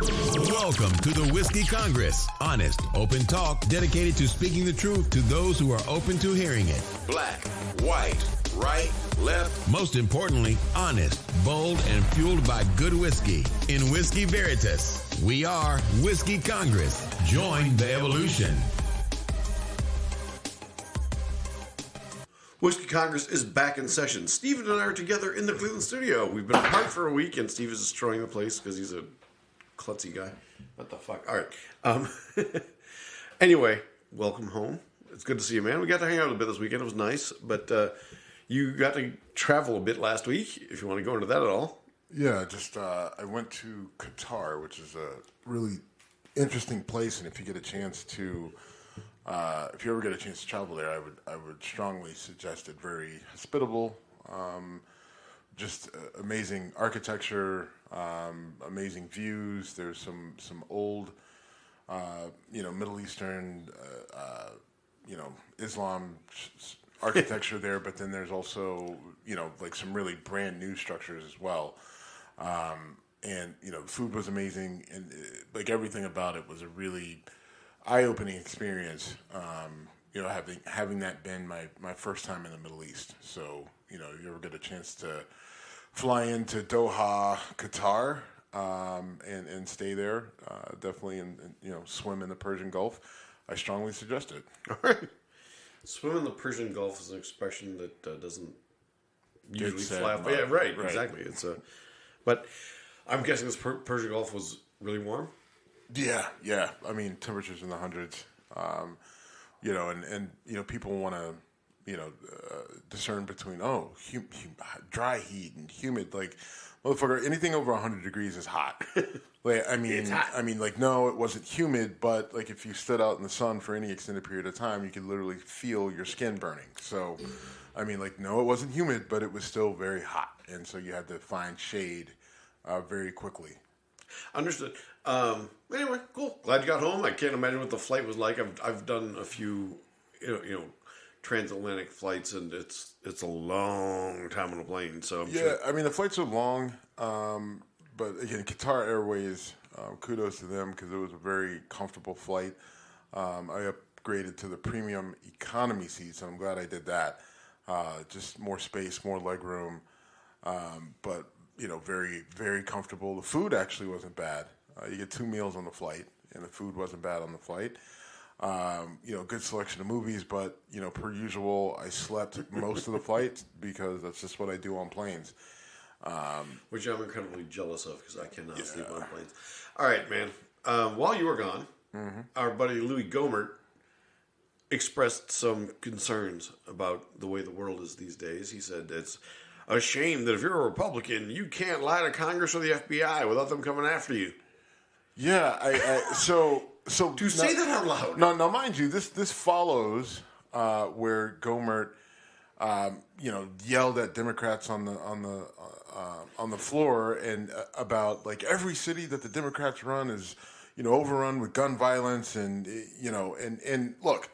Welcome to the Whiskey Congress. Honest, open talk dedicated to speaking the truth to those who are open to hearing it. Black, white, right, left. Most importantly, honest, bold, and fueled by good whiskey. In Whiskey Veritas, we are Whiskey Congress. Join the evolution. Whiskey Congress is back in session. Steven and I are together in the Cleveland studio. We've been apart for a week, and Steve is destroying the place because he's a klutzy guy. What the fuck? All right. Anyway, welcome home. It's good to see you, man. We got to hang out a bit this weekend. It was nice, but you got to travel a bit last week, if you want to go into that at all. Yeah, just I went to Qatar, which is a really interesting place, and if you get a chance to... if you ever get a chance to travel there, I would strongly suggest it. Very hospitable, just amazing architecture, amazing views. There's some old, Middle Eastern, Islam architecture there, but then there's also, like some really brand new structures as well. And the food was amazing, and like everything about it was a really eye-opening experience, having that been my first time in the Middle East. So, you ever get a chance to fly into Doha, Qatar, and stay there, definitely, and swim in the Persian Gulf, I strongly suggest it. All right. Swim in the Persian Gulf is an expression that doesn't usually fly off. Yeah, right, exactly. But I'm guessing this Persian Gulf was really warm. Yeah. I mean, temperatures in the hundreds. And people want to, discern between dry heat and humid. Like, motherfucker, anything over 100 degrees is hot. It's hot. No, it wasn't humid, but like if you stood out in the sun for any extended period of time, you could literally feel your skin burning. So, no, it wasn't humid, but it was still very hot, and so you had to find shade very quickly. Understood. Anyway, cool. Glad you got home. I can't imagine what the flight was like. I've done a few, transatlantic flights, and it's a long time on a plane. So the flights are long. But again, Qatar Airways, kudos to them because it was a very comfortable flight. I upgraded to the premium economy seat, so I'm glad I did that. Just more space, more leg room, but very, very comfortable. The food actually wasn't bad. You get 2 meals on the flight, and the food wasn't bad on the flight. Good selection of movies, but, per usual, I slept most of the flight because that's just what I do on planes. Which I'm incredibly jealous of because I cannot sleep on planes. All right, man. While you were gone, our buddy Louis Gohmert expressed some concerns about the way the world is these days. He said it's a shame that if you're a Republican, you can't lie to Congress or the FBI without them coming after you. Yeah, so to say that out loud. Now, mind you, this follows where Gohmert, yelled at Democrats on the floor and about like every city that the Democrats run is overrun with gun violence and look.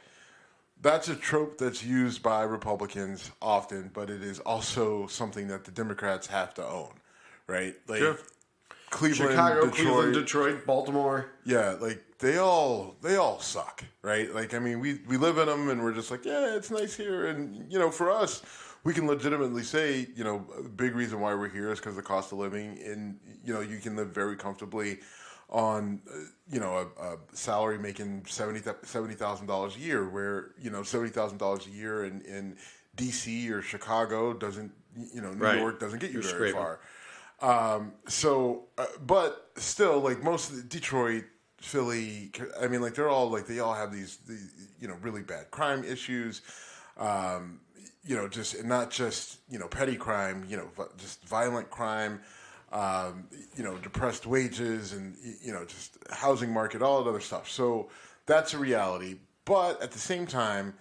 That's a trope that's used by Republicans often, but it is also something that the Democrats have to own, right? Like sure. Cleveland, Chicago, Detroit, Baltimore. Yeah, like they all suck, right? Like we live in them and we're just like, yeah, it's nice here, and for us, we can legitimately say, a big reason why we're here is because the cost of living, and you can live very comfortably on a salary making $70,000 a year, where $70,000 a year in DC or Chicago doesn't New York doesn't get you very far. But still, like most of the Detroit, Philly, they all have these really bad crime issues. Not just petty crime, just violent crime. Depressed wages and, just housing market, all that other stuff. So that's a reality. But at the same time,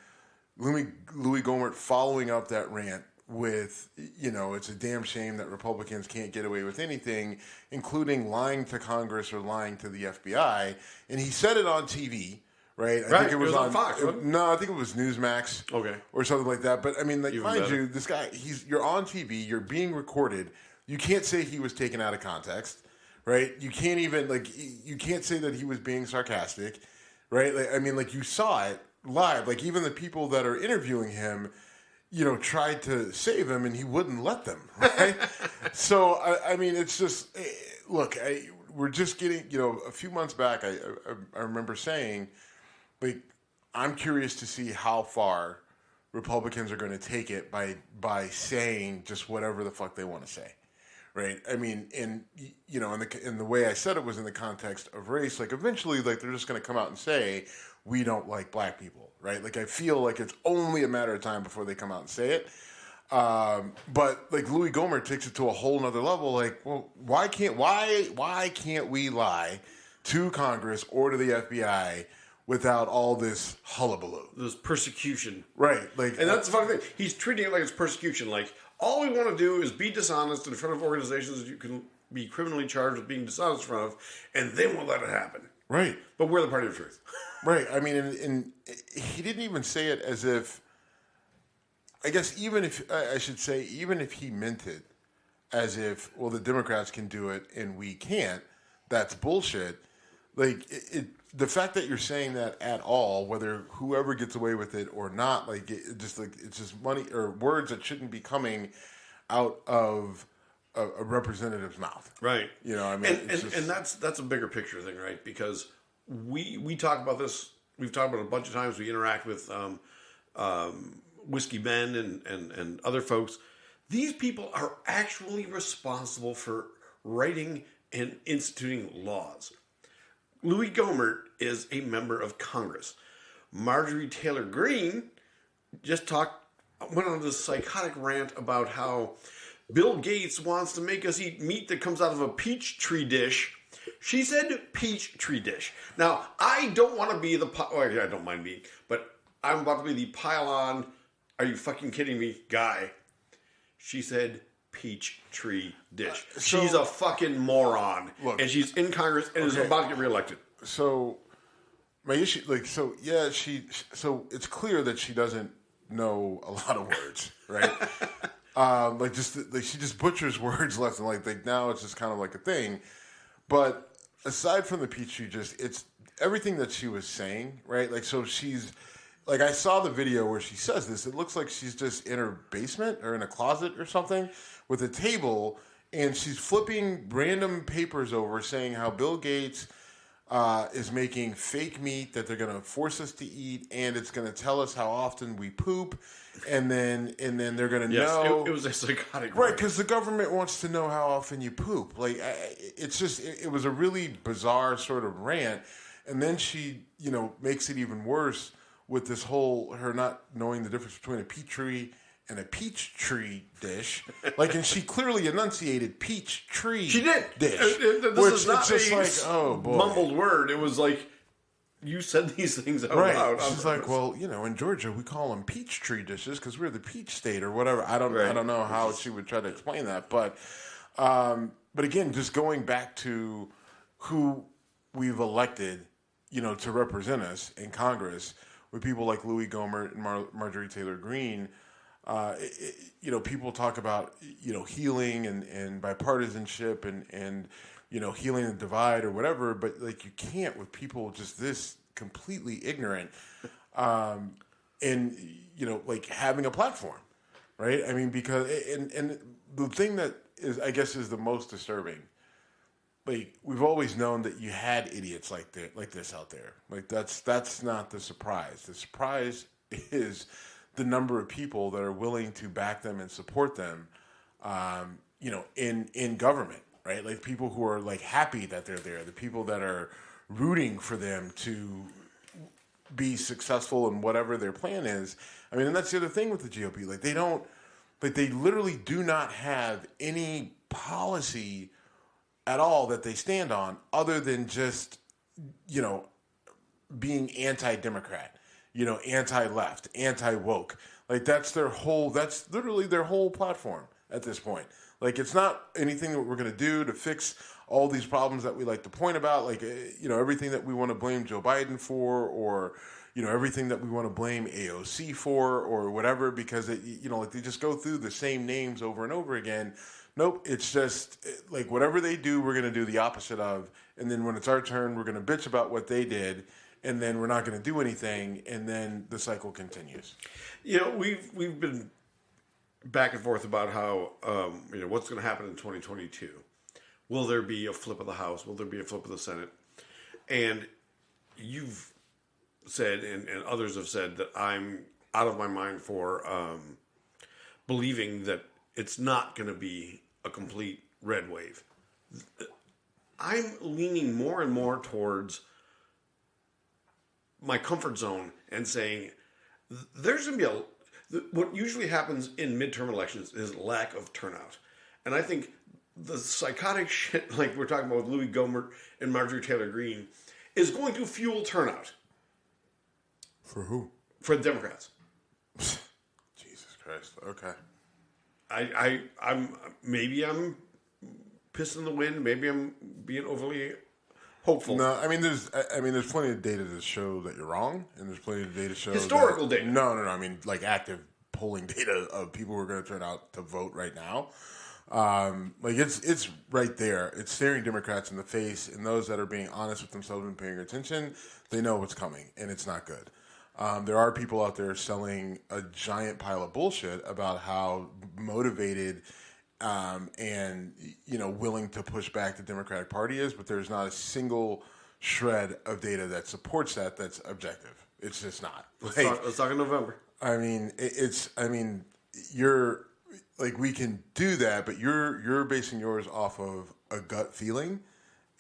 Louis Gohmert following up that rant with, it's a damn shame that Republicans can't get away with anything, including lying to Congress or lying to the FBI. And he said it on TV, right? I think it was on Fox. No, I think it was Newsmax. Okay. Or something like that. But, mind you, this guy, you're on TV, you're being recorded. You can't say he was taken out of context, right? You can't even you can't say that he was being sarcastic, right? Like, I mean, like you saw it live. Like even the people that are interviewing him, tried to save him, and he wouldn't let them. Right? So I mean, it's just look. We're just getting a few months back. I remember saying, like, I'm curious to see how far Republicans are going to take it by saying just whatever the fuck they want to say. Right. I mean, in the way I said it was in the context of race. Like eventually, like they're just going to come out and say we don't like black people. Right. Like I feel like it's only a matter of time before they come out and say it. But like Louis Gohmert takes it to a whole nother level. Like, well, why can't we lie to Congress or to the FBI without all this hullabaloo? This persecution, right? Like, and that's the funny thing. He's treating it like it's persecution. Like, all we want to do is be dishonest in front of organizations that you can be criminally charged with being dishonest in front of, and then we'll let it happen. Right. But we're the party of truth. Right. I mean, and he didn't even say it as if. I guess even if he meant it as if, well, the Democrats can do it and we can't, that's bullshit. Like the fact that you're saying that at all, whether whoever gets away with it or not, like it's just money or words that shouldn't be coming out of a representative's mouth. Right. I mean, and that's a bigger picture thing, right? Because we talk about this. We've talked about it a bunch of times. We interact with Whiskey Ben and other folks. These people are actually responsible for writing and instituting laws. Louis Gohmert is a member of Congress. Marjorie Taylor Green went on this psychotic rant about how Bill Gates wants to make us eat meat that comes out of a peach tree dish. She said peach tree dish. Now, I don't want to be I don't mind meat, but I'm about to be the pile-on, are you fucking kidding me, guy. She said peach tree dish. She's a fucking moron. Look, and she's in Congress and is about to get reelected. So, my issue, so it's clear that she doesn't know a lot of words, right? She just butchers words left and right. Like now it's just kind of like a thing. But aside from the peach tree, it's everything that she was saying, right? Like, so she's, like, I saw the video where she says this. It looks like she's just in her basement or in a closet or something with a table, and she's flipping random papers over saying how Bill Gates is making fake meat that they're going to force us to eat, and it's going to tell us how often we poop, and then they're going to know. It was a psychotic right, because the government wants to know how often you poop. Like, it was a really bizarre sort of rant, and then she, makes it even worse with this whole her not knowing the difference between a peach tree and a peach tree dish. Like, and she clearly enunciated peach tree. She did. Dish. This is not just like, oh boy, mumbled word. It was like you said these things out loud. She's like, well, in Georgia we call them peach tree dishes because we're the peach state or whatever. I don't know how she would try to explain that, but again, just going back to who we've elected, to represent us in Congress. With people like Louis Gohmert and Marjorie Taylor Green, people talk about, healing and bipartisanship and healing the divide or whatever, but like you can't with people just this completely ignorant, and like having a platform, right? I mean, because and the thing that is, I guess, is the most disturbing. Like, we've always known that you had idiots like this out there. Like, that's not the surprise. The surprise is the number of people that are willing to back them and support them, in government, right? Like, people who are, like, happy that they're there. The people that are rooting for them to be successful in whatever their plan is. I mean, and that's the other thing with the GOP. Like, they literally do not have any policy at all that they stand on other than just, being anti-democrat, anti-left, anti-woke. Like that's literally their whole platform at this point. Like, it's not anything that we're going to do to fix all these problems that we like to point about. Like, everything that we want to blame Joe Biden for, or, everything that we want to blame AOC for or whatever, because like they just go through the same names over and over again Nope, it's just like whatever they do, we're going to do the opposite of. And then when it's our turn, we're going to bitch about what they did. And then we're not going to do anything. And then the cycle continues. You know, we've been back and forth about how, what's going to happen in 2022. Will there be a flip of the House? Will there be a flip of the Senate? And you've said, and others have said, that I'm out of my mind for believing that it's not going to be a complete red wave. I'm leaning more and more towards my comfort zone and saying there's going to be what usually happens in midterm elections is lack of turnout. And I think the psychotic shit like we're talking about with Louis Gohmert and Marjorie Taylor Green is going to fuel turnout. For who? For the Democrats. Jesus Christ. Okay. I'm pissing the wind. Maybe I'm being overly hopeful. No, there's plenty of data to show that you're wrong, and there's plenty of data to show historical data. No. I mean, like active polling data of people who are going to turn out to vote right now. It's right there. It's staring Democrats in the face, and those that are being honest with themselves and paying attention, they know what's coming, and it's not good. There are people out there selling a giant pile of bullshit about how motivated and willing to push back the Democratic Party is, but there's not a single shred of data that supports that that's objective. It's just not. Let's talk in November. You're like, we can do that, but you're basing yours off of a gut feeling.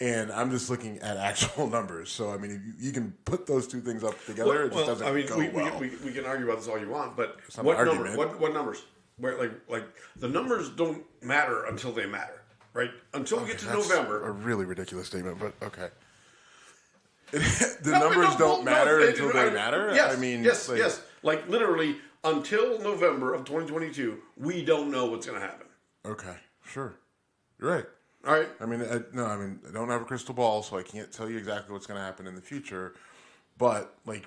And I'm just looking at actual numbers. So, I mean, you can put those two things up together. It just doesn't go well. We can argue about this all you want, but what numbers? Where like the numbers don't matter until they matter, right? Until we get to November. A really ridiculous statement, but okay. Numbers don't matter until they matter? Yes, yes. Like literally, until November of 2022, we don't know what's going to happen. Okay, sure. You're right. All right. I don't have a crystal ball, so I can't tell you exactly what's going to happen in the future. But like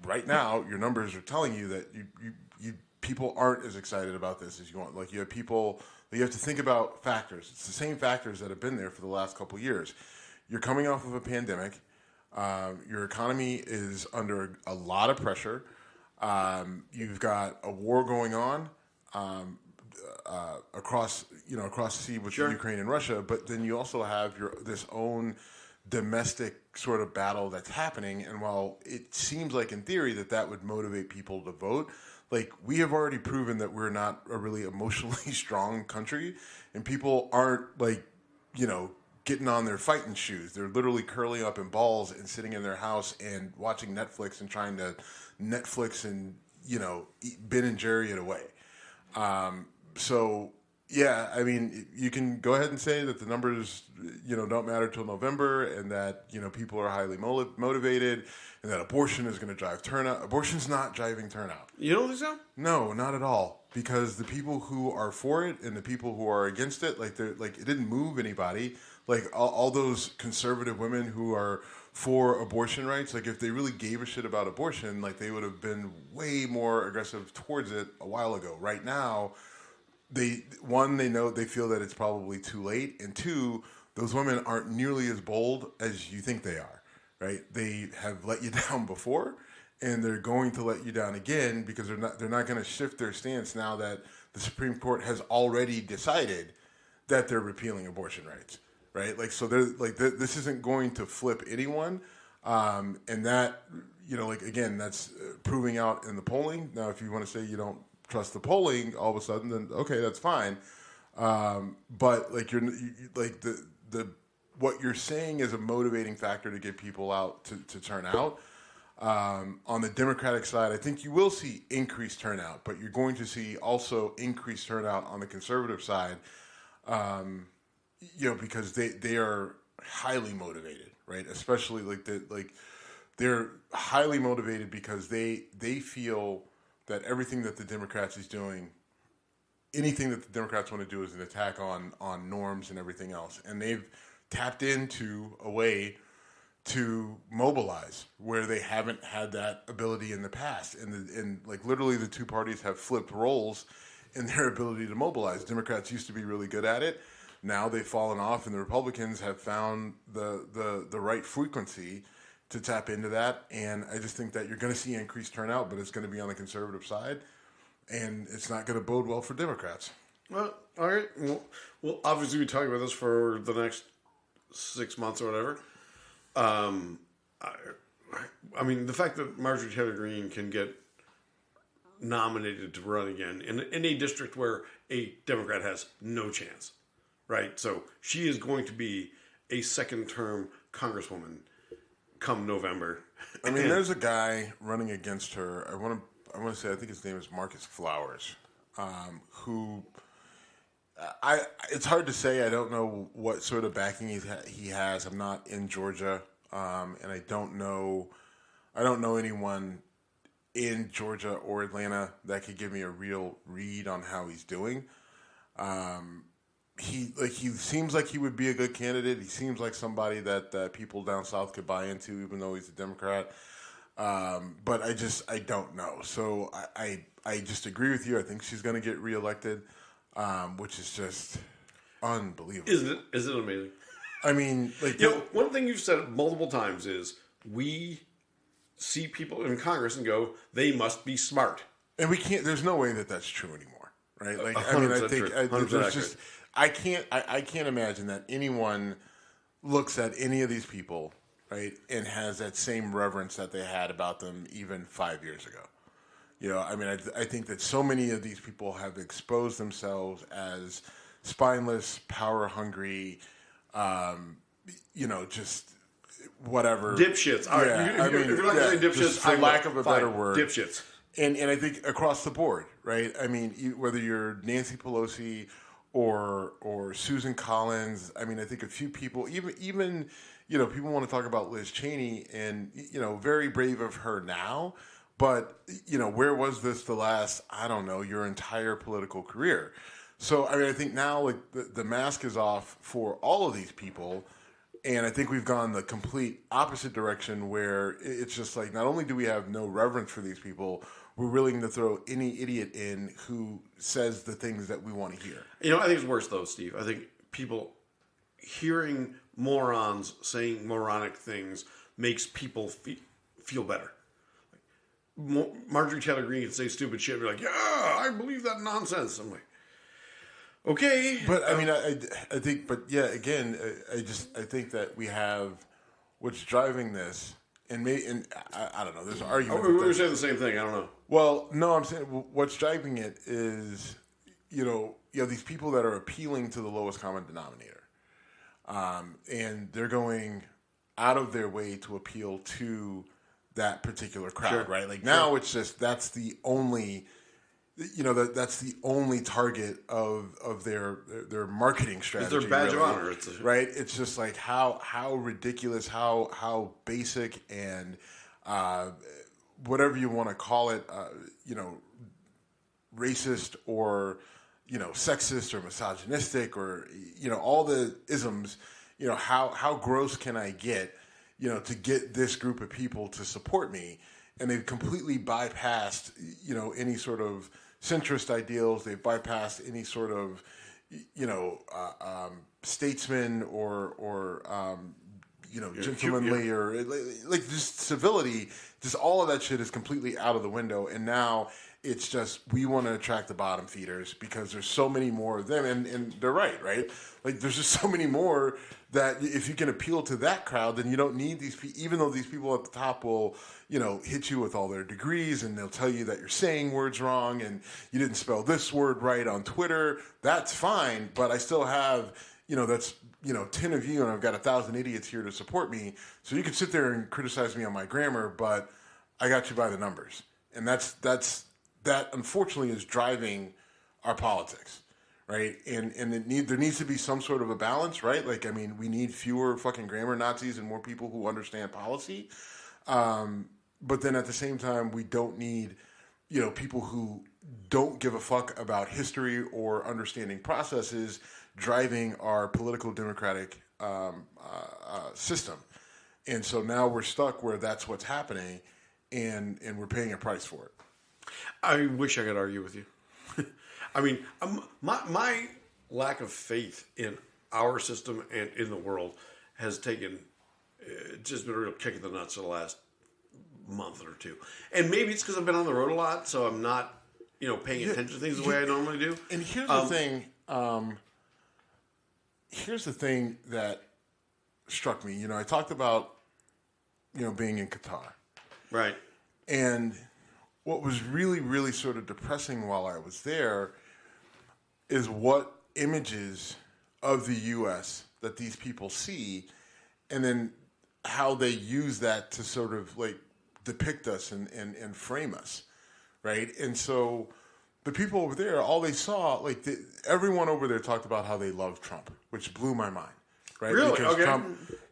right now, your numbers are telling you that you people aren't as excited about this as you want. Like you have people, you have to think about factors. It's the same factors that have been there for the last couple of years. You're coming off of a pandemic. Your economy is under a lot of pressure. You've got a war going on. Across the sea with Ukraine and Russia, but then you also have this own domestic sort of battle that's happening. And while it seems like in theory that would motivate people to vote, like we have already proven that we're not a really emotionally strong country, and people aren't getting on their fighting shoes. They're literally curling up in balls and sitting in their house and watching Netflix and trying to Netflix and eat Ben and Jerry it away. So, yeah, I mean, you can go ahead and say that the numbers, don't matter till November, and that, people are highly motivated, and that abortion is going to drive turnout. Abortion's not driving turnout. You don't think so? No, not at all. Because the people who are for it and the people who are against it, it didn't move anybody. Like, all those conservative women who are for abortion rights, like, if they really gave a shit about abortion, like, they would have been way more aggressive towards it a while ago. Right now, they feel that it's probably too late, and two, those women aren't nearly as bold as you think they are, right? They have let you down before, and they're going to let you down again because they're not going to shift their stance now that the Supreme Court has already decided that they're repealing abortion rights, right? Like, so they're like, this isn't going to flip anyone, and that, again, that's proving out in the polling. Now, if you want to say you don't trust the polling all of a sudden, then okay, that's fine. But like what you're saying is a motivating factor to get people out to turn out. On the Democratic side, I think you will see increased turnout, but you're going to see also increased turnout on the conservative side, because they are highly motivated, right? Especially they're highly motivated because they feel that everything that the Democrats is doing, anything that the Democrats want to do is an attack on norms and everything else. And they've tapped into a way to mobilize where they haven't had that ability in the past. And literally the two parties have flipped roles in their ability to mobilize. Democrats used to be really good at it. Now they've fallen off, and the Republicans have found the right frequency to tap into that. And I just think that you're going to see increased turnout, but it's going to be on the conservative side, and it's not going to bode well for Democrats. Well, all right. Well, obviously, we talk about this for the next 6 months or whatever. I mean, the fact that Marjorie Taylor Green can get nominated to run again in a district where a Democrat has no chance, right? So she is going to be a second-term congresswoman come November. I mean, there's a guy running against her. I want to say, I think his name is Marcus Flowers, who it's hard to say. I don't know what sort of backing he has. I'm not in Georgia, and I don't know anyone in Georgia or Atlanta that could give me a real read on how he's doing. He seems like he would be a good candidate. He seems like somebody that people down south could buy into, even though he's a Democrat. But I don't know. So I just agree with you. I think she's going to get reelected, which is just unbelievable. Is it amazing? I mean, one thing you've said multiple times is we see people in Congress and go, they must be smart. And we can't. There's no way that that's true anymore, right? I mean, I think there's just. I can't imagine that anyone looks at any of these people, right, and has that same reverence that they had about them even 5 years ago. I mean, I think that so many of these people have exposed themselves as spineless, power hungry, just whatever dipshits. Yeah, if you're not going to say dipshits, for lack of a better word, dipshits. And I think across the board, right? I mean, whether you're Nancy Pelosi or Susan Collins. I mean, I think a few people, even people want to talk about Liz Cheney, and very brave of her now, but where was this the last, I don't know, your entire political career? So I mean, I think now the mask is off for all of these people, and I think we've gone the complete opposite direction where it's just like, not only do we have no reverence for these people, we're willing to throw any idiot in who says the things that we want to hear. I think it's worse though, Steve. I think people hearing morons saying moronic things makes people feel better. Marjorie Taylor Green can say stupid shit and be like, yeah, I believe that nonsense. I'm like, okay. But I mean, I think, but yeah, again, I think that we have what's driving this. And I don't know. There's an argument. We were saying the same thing. I don't know. Well, no, I'm saying what's driving it is, these people that are appealing to the lowest common denominator, and they're going out of their way to appeal to that particular crowd, sure. right? Like now, it's just that's the only, that's the only target of their marketing strategy. It's their badge really, of honor, right? It's just like how ridiculous, how basic, and whatever you want to call it, racist or sexist or misogynistic or all the isms. How gross can I get? To get this group of people to support me, and they've completely bypassed any sort of centrist ideals. They've bypassed any sort of statesman or gentlemanly or like just civility. Just all of that shit is completely out of the window, and now it's just we want to attract the bottom feeders because there's so many more of them, and they're right? Like there's just so many more that if you can appeal to that crowd, then you don't need these people. Even though these people at the top will, hit you with all their degrees, and they'll tell you that you're saying words wrong and you didn't spell this word right on Twitter. That's fine, but I still have, that's 10 of you, and I've got 1,000 idiots here to support me. So you can sit there and criticize me on my grammar, but I got you by the numbers, and that unfortunately is driving our politics. Right, and there needs to be some sort of a balance, right? Like, I mean, we need fewer fucking grammar Nazis and more people who understand policy. But then at the same time, we don't need, people who don't give a fuck about history or understanding processes driving our political democratic system. And so now we're stuck where that's what's happening, and we're paying a price for it. I wish I could argue with you. I mean, my lack of faith in our system and in the world has taken just been a real kick in the nuts for the last month or two. And maybe it's because I've been on the road a lot, so I'm not, paying attention to things the way I normally do. And here's the thing. Here's the thing that struck me. I talked about, being in Qatar. Right. And what was really, really sort of depressing while I was there is what images of the U.S. that these people see, and then how they use that to sort of like depict us and frame us, right? And so the people over there, all they saw, everyone over there talked about how they love Trump, which blew my mind, right? Really? Because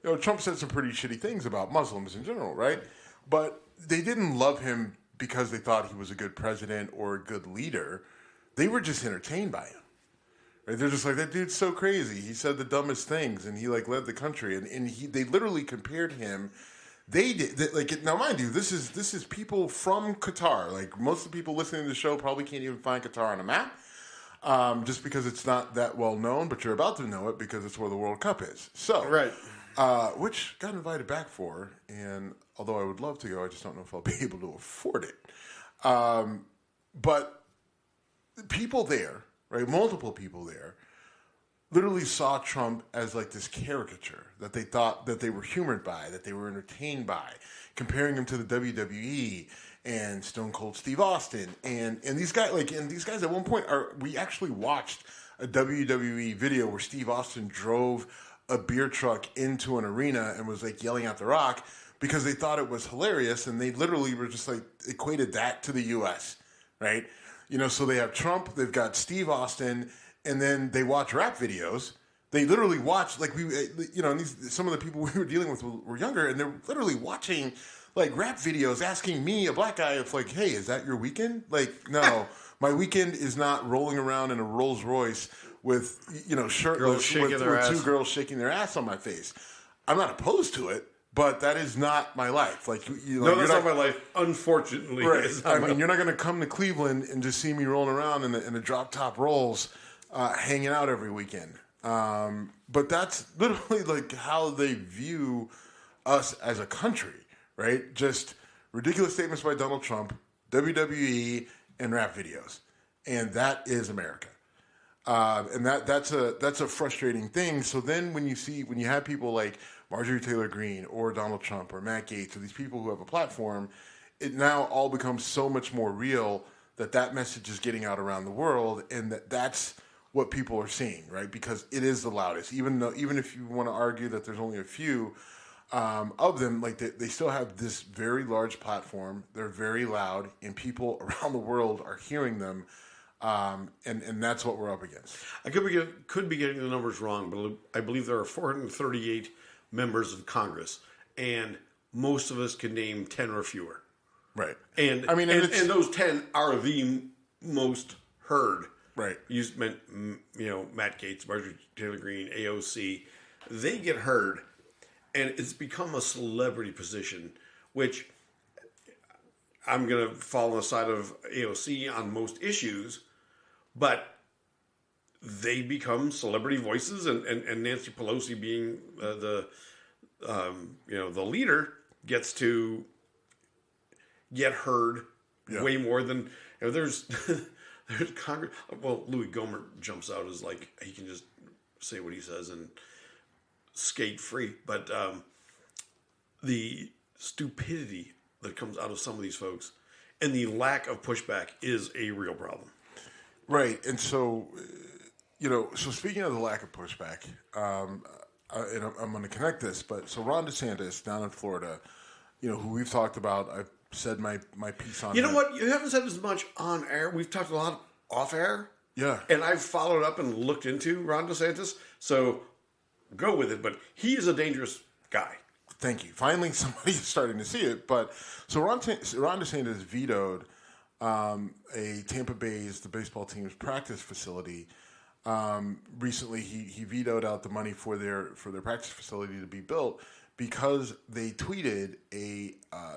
Okay. Trump said some pretty shitty things about Muslims in general, right? But they didn't love him because they thought he was a good president or a good leader. They were just entertained by him. Right? They're just like, that dude's so crazy. He said the dumbest things, and he led the country. And they literally compared him. They did now, mind you, this is people from Qatar. Like most of the people listening to the show probably can't even find Qatar on a map, just because it's not that well known. But you're about to know it because it's where the World Cup is. So right, which got invited back for, and although I would love to go, I just don't know if I'll be able to afford it. But people there, right, multiple people there, literally saw Trump as like this caricature that they thought that they were humored by, that they were entertained by, comparing him to the WWE and Stone Cold Steve Austin and these guys at one point we actually watched a WWE video where Steve Austin drove a beer truck into an arena and was like yelling at The Rock because they thought it was hilarious, and they literally were just like equated that to the U.S., right? So they have Trump, they've got Steve Austin, and then they watch rap videos. They literally watch, some of the people we were dealing with were younger, and they're literally watching, rap videos, asking me, a black guy, if, hey, is that your weekend? No, my weekend is not rolling around in a Rolls Royce with, shirtless, with two girls shaking their ass on my face. I'm not opposed to it, but that is not my life. No, that's not my life, unfortunately. Right. You're not going to come to Cleveland and just see me rolling around in the drop-top Rolls, hanging out every weekend. But that's literally how they view us as a country, right? Just ridiculous statements by Donald Trump, WWE, and rap videos. And that is America. And that's a frustrating thing. So then when you have people like Marjorie Taylor Green or Donald Trump or Matt Gaetz or these people who have a platform, it now all becomes so much more real that message is getting out around the world, and that's what people are seeing, right? Because it is the loudest. Even if you want to argue that there's only a few of them, they still have this very large platform. They're very loud, and people around the world are hearing them. And that's what we're up against. I could be getting the numbers wrong, but I believe there are 438 members of Congress, and most of us can name 10 or fewer. Right. And those 10 are the most heard. Right. You meant, Matt Gaetz, Marjorie Taylor Green, AOC. They get heard, and it's become a celebrity position, which I'm going to fall on the side of AOC on most issues, but they become celebrity voices, and Nancy Pelosi being the leader gets to get heard way more than there's Congress. Well, Louis Gohmert jumps out as he can just say what he says and skate free, but the stupidity that comes out of some of these folks and the lack of pushback is a real problem. Right. And so, so speaking of the lack of pushback, and I'm going to connect this, but so Ron DeSantis down in Florida, who we've talked about, I've said my piece on. You know what? You haven't said as much on air. We've talked a lot off air. Yeah. And I've followed up and looked into Ron DeSantis. So go with it. But he is a dangerous guy. Thank you. Finally, somebody's starting to see it. But so Ron DeSantis vetoed a Tampa Bay's, the baseball team's practice facility. Recently, he vetoed out the money for their practice facility to be built because they tweeted a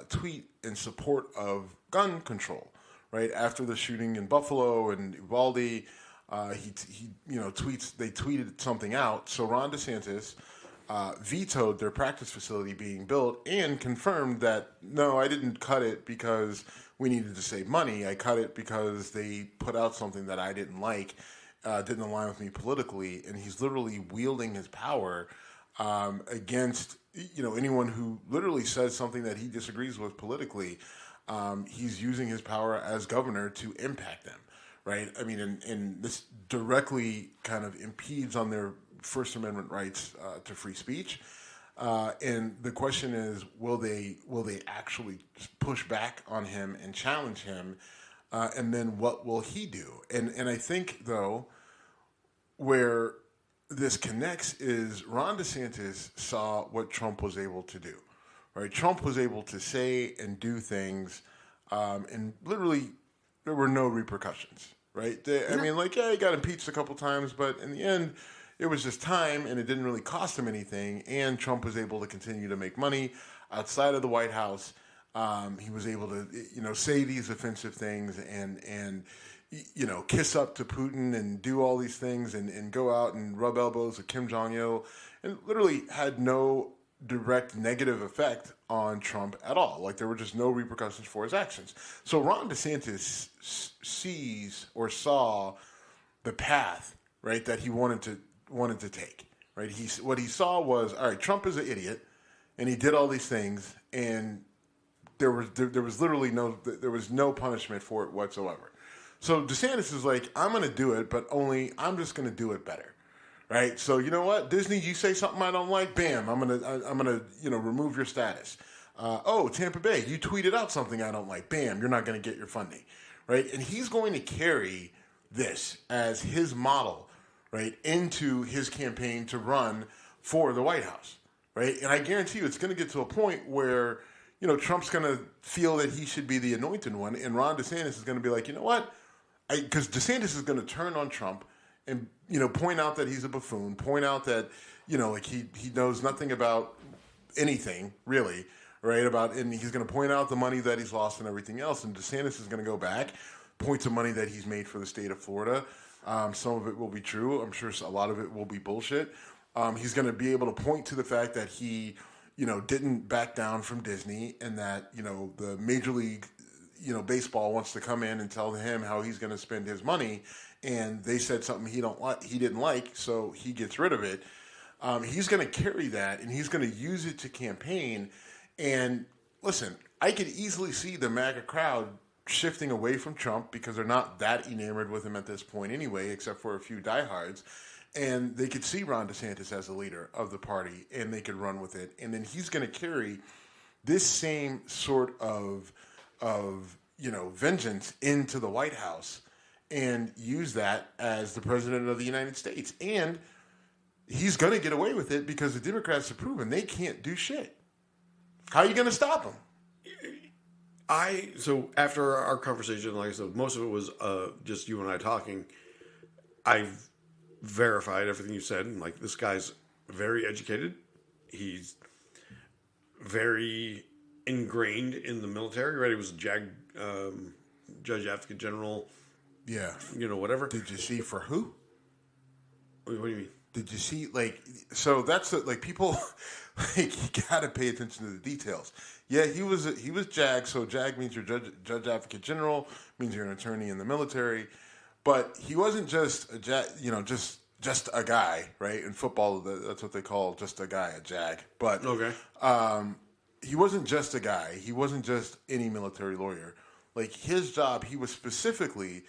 tweet in support of gun control, right after the shooting in Buffalo and Uvalde. He tweets. They tweeted something out. So Ron DeSantis vetoed their practice facility being built and confirmed that no, I didn't cut it because we needed to save money. I cut it because they put out something that I didn't like, didn't align with me politically, and he's literally wielding his power against anyone who literally says something that he disagrees with politically. He's using his power as governor to impact them, right? I mean, and this directly kind of impedes on their First Amendment rights to free speech. And the question is, will they actually push back on him and challenge him? And then what will he do? And I think, though, where this connects is Ron DeSantis saw what Trump was able to do. Right? Trump was able to say and do things, and literally there were no repercussions. Right? I mean, he got impeached a couple times, but in the end, it was just time, and it didn't really cost him anything. And Trump was able to continue to make money outside of the White House. He was able to, say these offensive things and kiss up to Putin and do all these things and go out and rub elbows with Kim Jong-il, and literally had no direct negative effect on Trump at all. Like, there were just no repercussions for his actions. So Ron DeSantis sees or saw the path, right, that he wanted to take. Right? What he saw was, all right, Trump is an idiot, and he did all these things, and there was literally no punishment for it whatsoever. So DeSantis is like, I'm going to do it, but only I'm just going to do it better. Right? So you know what? Disney, you say something I don't like, bam, I'm gonna remove your status. Tampa Bay, you tweeted out something I don't like, bam, you're not going to get your funding. Right? And he's going to carry this as his model, right, into his campaign to run for the White House. Right? And I guarantee you it's going to get to a point where, Trump's going to feel that he should be the anointed one, and Ron DeSantis is going to be like, you know what? Because DeSantis is going to turn on Trump and, point out that he's a buffoon, point out that, he knows nothing about anything, really, right? And he's going to point out the money that he's lost and everything else. And DeSantis is going to go back, point to money that he's made for the state of Florida. Some of it will be true. I'm sure a lot of it will be bullshit. He's going to be able to point to the fact that he, didn't back down from Disney, and that, the Major League, baseball wants to come in and tell him how he's going to spend his money, and they said something he didn't like, so he gets rid of it. He's going to carry that, and he's going to use it to campaign. And listen, I could easily see the MAGA crowd shifting away from Trump because they're not that enamored with him at this point anyway, except for a few diehards. And they could see Ron DeSantis as the leader of the party, and they could run with it. And then he's going to carry this same sort of vengeance into the White House and use that as the president of the United States. And he's going to get away with it because the Democrats have proven they can't do shit. How are you going to stop him? So after our conversation, like I said, most of it was just you and I talking. I've verified everything you said. And, like, this guy's very educated. He's very ingrained in the military, right? He was a judge advocate general. Yeah. Whatever. Did you see for who? What do you mean? Did you see, so that's, people, you gotta pay attention to the details. Yeah, he was JAG, so JAG means you're judge advocate general, means you're an attorney in the military, but he wasn't just a JAG, just a guy, right? In football, that's what they call just a guy, a JAG. But okay. He wasn't just a guy. He wasn't just any military lawyer. Like, his job, he was specifically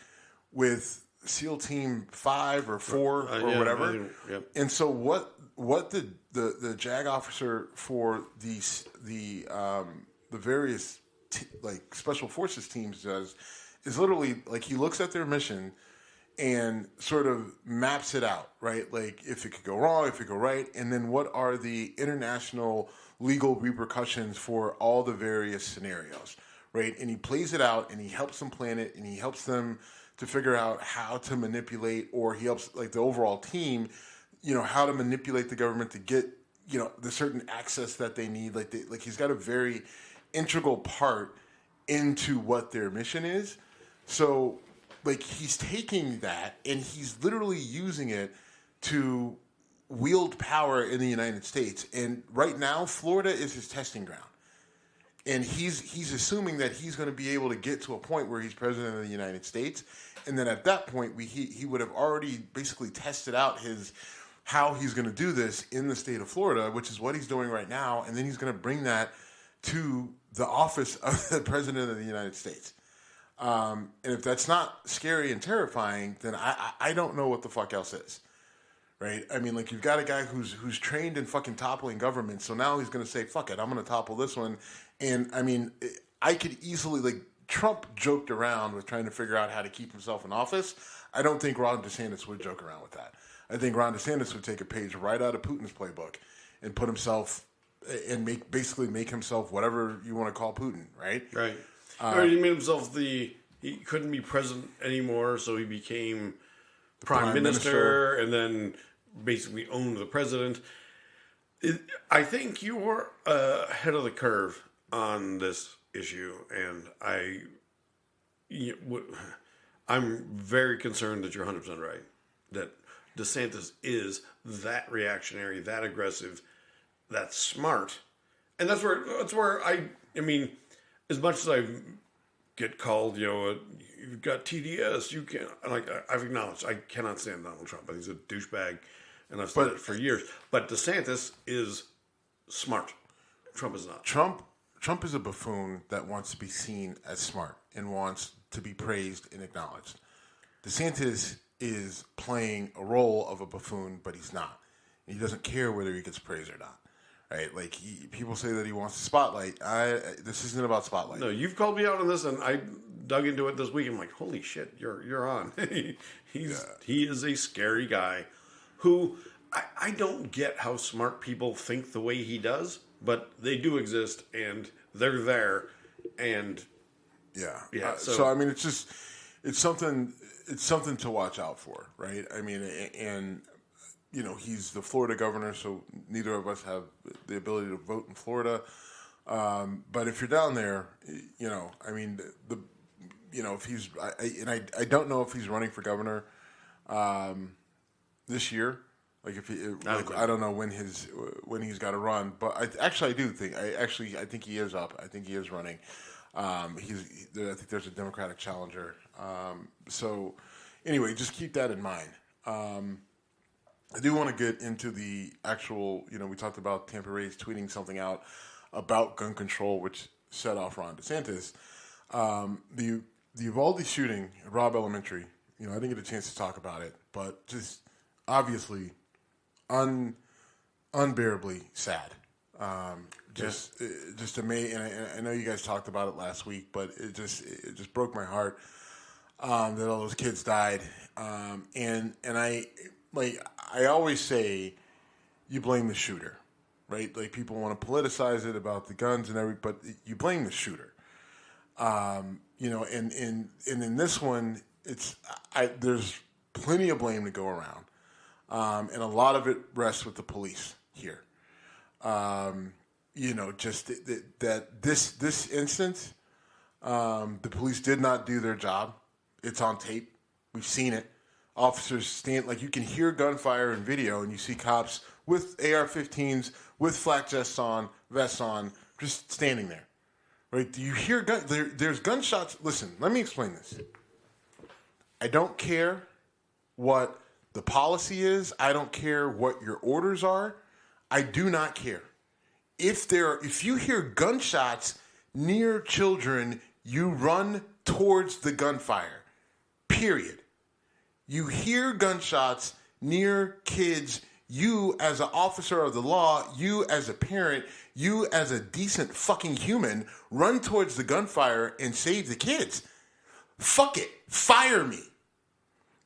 with SEAL Team 5 or 4 or whatever. Yep. And so what the JAG officer for the various special forces teams does is literally, he looks at their mission and sort of maps it out, right? Like, if it could go wrong, if it could go right, and then what are the international legal repercussions for all the various scenarios, right? And he plays it out, and he helps them plan it, and he helps them to figure out how to manipulate, or he helps, the overall team, how to manipulate the government to get, the certain access that they need. He's got a very integral part into what their mission is. So, like, he's taking that and he's literally using it to wield power in the United States. And right now, Florida is his testing ground. And he's assuming that he's going to be able to get to a point where he's president of the United States. And then at that point, he would have already basically tested out how he's going to do this in the state of Florida, which is what he's doing right now. And then he's going to bring that to the office of the president of the United States. And if that's not scary and terrifying, then I don't know what the fuck else is. Right? I mean, like, you've got a guy who's trained in fucking toppling government, so now he's going to say, fuck it, I'm going to topple this one. And, I mean, I could easily, like, Trump joked around with trying to figure out how to keep himself in office. I don't think Ron DeSantis would joke around with that. I think Ron DeSantis would take a page right out of Putin's playbook and put himself, and make himself whatever you want to call Putin, right? Right. Or he made himself he couldn't be president anymore, so he became prime minister and then basically owned the president. I think you were ahead of the curve on this issue, and I'm very concerned that you're 100% right. That DeSantis is that reactionary, that aggressive, that smart, and that's where I mean, as much as I get called, you've got TDS, you can't, like, I've acknowledged I cannot stand Donald Trump. I think he's a douchebag, and I've said it for years. But DeSantis is smart. Trump is not. Trump is a buffoon that wants to be seen as smart and wants to be praised and acknowledged. DeSantis is playing a role of a buffoon, but he's not. He doesn't care whether he gets praised or not. Right? Like, people say that he wants the spotlight. This isn't about spotlight. No, you've called me out on this, and I dug into it this week. I'm like, holy shit, you're on. He is a scary guy who I don't get how smart people think the way he does, but they do exist, and they're there, and yeah. So I mean, it's something to watch out for, right? I mean, and he's the Florida governor, so neither of us have the ability to vote in Florida. But if you're down there, I mean, if he's, I don't know if he's running for governor this year. Like, I don't know when he's got to run, but I do think I think he is up. I think he is running. I think there's a Democratic challenger. So anyway, just keep that in mind. I do want to get into the actual, we talked about Tampa Rays tweeting something out about gun control, which set off Ron DeSantis. The Uvalde shooting at Robb Elementary, I didn't get a chance to talk about it, but just obviously unbearably sad. Just amazing. And I know you guys talked about it last week, but it just broke my heart that all those kids died. And I always say, you blame the shooter, right? Like, people want to politicize it about the guns and but you blame the shooter. And in this one, there's plenty of blame to go around. And a lot of it rests with the police here. Just that this instance, the police did not do their job. It's on tape. We've seen it. Officers stand, like, you can hear gunfire in video, and you see cops with AR-15s, with flak vests on, just standing there. Right? Do you hear there's gunshots? Listen, let me explain this. I don't care what the policy is. I don't care what your orders are. I do not care. If you hear gunshots near children, you run towards the gunfire. Period. You hear gunshots near kids, you as an officer of the law, you as a parent, you as a decent fucking human, run towards the gunfire and save the kids. Fuck it. Fire me.